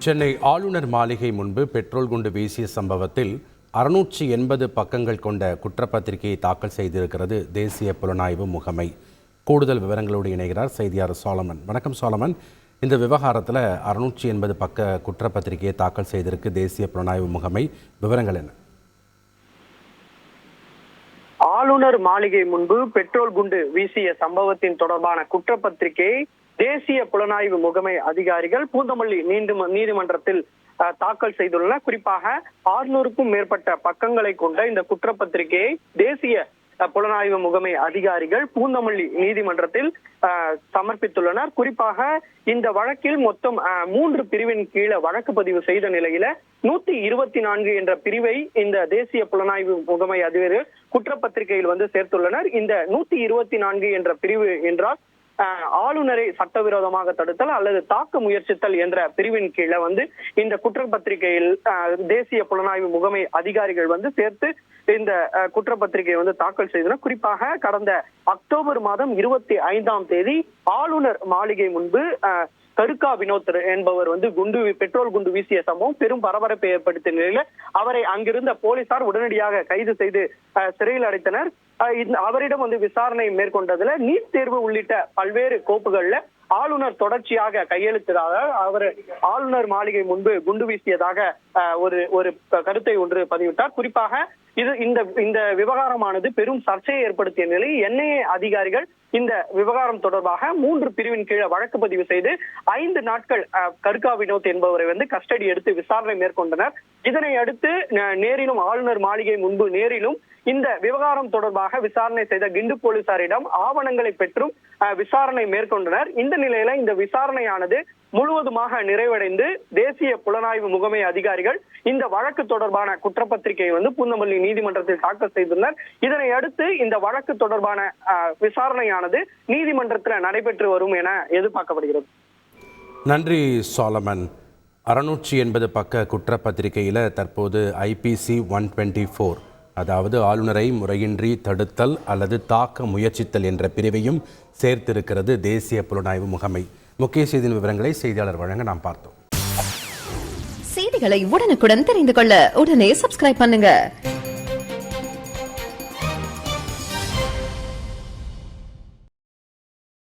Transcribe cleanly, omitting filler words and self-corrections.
சென்னை ஆளுநர் மாளிகை முன்பு பெட்ரோல் குண்டு வீசிய சம்பவத்தில் 680 பக்கங்கள் கொண்ட குற்றப்பத்திரிகையை தாக்கல் செய்திருக்கிறது தேசிய புலனாய்வு முகமை. கூடுதல் விவரங்களோடு இணைகிறார் செய்தியாளர் சாலமன். வணக்கம் சாலமன். இந்த விவகாரத்தில் 680 பக்க குற்றப்பத்திரிகையை தாக்கல் செய்திருக்கு தேசிய புலனாய்வு முகமை. விவரங்கள் என்ன? ஆளுநர் மாளிகை முன்பு பெட்ரோல் குண்டு வீசிய சம்பவத்தின் தொடர்பான குற்றப்பத்திரிகையை தேசிய புலனாய்வு முகமை அதிகாரிகள் பூந்தமல்லி நீதிமன்றத்தில் தாக்கல் செய்துள்ளனர். குறிப்பாக 600க்கும் மேற்பட்ட பக்கங்களை கொண்ட இந்த குற்றப்பத்திரிகையை தேசிய புலனாய்வு முகமை அதிகாரிகள் பூந்தமல்லி நீதிமன்றத்தில் சமர்ப்பித்துள்ளனர். குறிப்பாக இந்த வழக்கில் மொத்தம் 3 பிரிவின் கீழே வழக்கு பதிவு செய்த நிலையில 124 என்ற பிரிவை இந்த தேசிய புலனாய்வு முகமை அதிகாரிகள் குற்றப்பத்திரிகையில் சேர்த்துள்ளனர். இந்த 124 என்ற பிரிவு என்றால் ஆளுநரை சட்டவிரோதமாக தடுத்தல் அல்லது தாக்க முயற்சித்தல் என்ற பிரிவின் கீழே இந்த குற்றப்பத்திரிகையில் தேசிய புலனாய்வு முகமை அதிகாரிகள் சேர்த்து இந்த குற்றப்பத்திரிகையை தாக்கல் செய்தனர். குறிப்பாக கடந்த அக்டோபர் மாதம் 25ஆம் தேதி ஆளுநர் மாளிகை முன்பு கருக்கா வினோத் என்பவர் பெட்ரோல் குண்டு வீசிய சம்பவம் பெரும் பரபரப்பை ஏற்படுத்திய நிலையில அவரை அங்கிருந்த போலீசார் உடனடியாக கைது செய்து சிறையில் அடைத்தனர். அவரிடம் விசாரணை மேற்கொண்டதுல நீட் தேர்வு உள்ளிட்ட பல்வேறு கோப்புகள்ல ஆளுநர் தொடர்ச்சியாக கையெழுத்ததாக அவர் ஆளுநர் மாளிகை முன்பு குண்டு வீசியதாக ஒரு கருத்தை ஒன்று பதிவிட்டார். குறிப்பாக இந்த விவகாரமானது பெரும் சர்ச்சையை ஏற்படுத்திய நிலையில் என்ஐஏ அதிகாரிகள் இந்த விவகாரம் தொடர்பாக 3 பிரிவின் கீழே வழக்கு பதிவு செய்து 5 நாட்கள் கருக்கா வினோத் என்பவரை கஸ்டடி எடுத்து விசாரணை மேற்கொண்டனர். இதனை அடுத்து நேரிலும் ஆளுநர் மாளிகை முன்பு நேரிலும் இந்த விவகாரம் தொடர்பாக விசாரணை செய்த கிண்டு போலீசாரிடம் ஆவணங்களை பெற்றும் விசாரணை மேற்கொண்டனர். இந்த நிலையில இந்த விசாரணையானது முழுவதுமாக நிறைவடைந்து தேசிய புலனாய்வு முகமை அதிகாரிகள் இந்த வழக்கு தொடர்பான குற்றப்பத்திரிகையை பூந்தமல்லி நீதிமன்றத்தில் தாக்கல் செய்துள்ளனர். இதனை அடுத்து இந்த வழக்கு தொடர்பான விசாரணையானது நீதிமன்றத்தில் நடைபெற்று வரும் என எதிர்பார்க்கப்படுகிறது. நன்றி சாலமன். 680 பக்க குற்றப்பத்திரிகையில் தற்போது IPC 124, அதாவது ஆளுநரை முறையின்றி தடுத்தல் அல்லது தாக்க முயற்சித்தல் என்ற பிரிவையும் சேர்த்திருக்கிறது தேசிய புலனாய்வு முகமை. முக்கிய செய்தியின் விவரங்களை செய்தியாளர் வழங்க நாம் பார்த்தோம். செய்திகளை உடனுக்குடன் தெரிந்து கொள்ள உடனே சப்ஸ்கிரைப் பண்ணுங்க.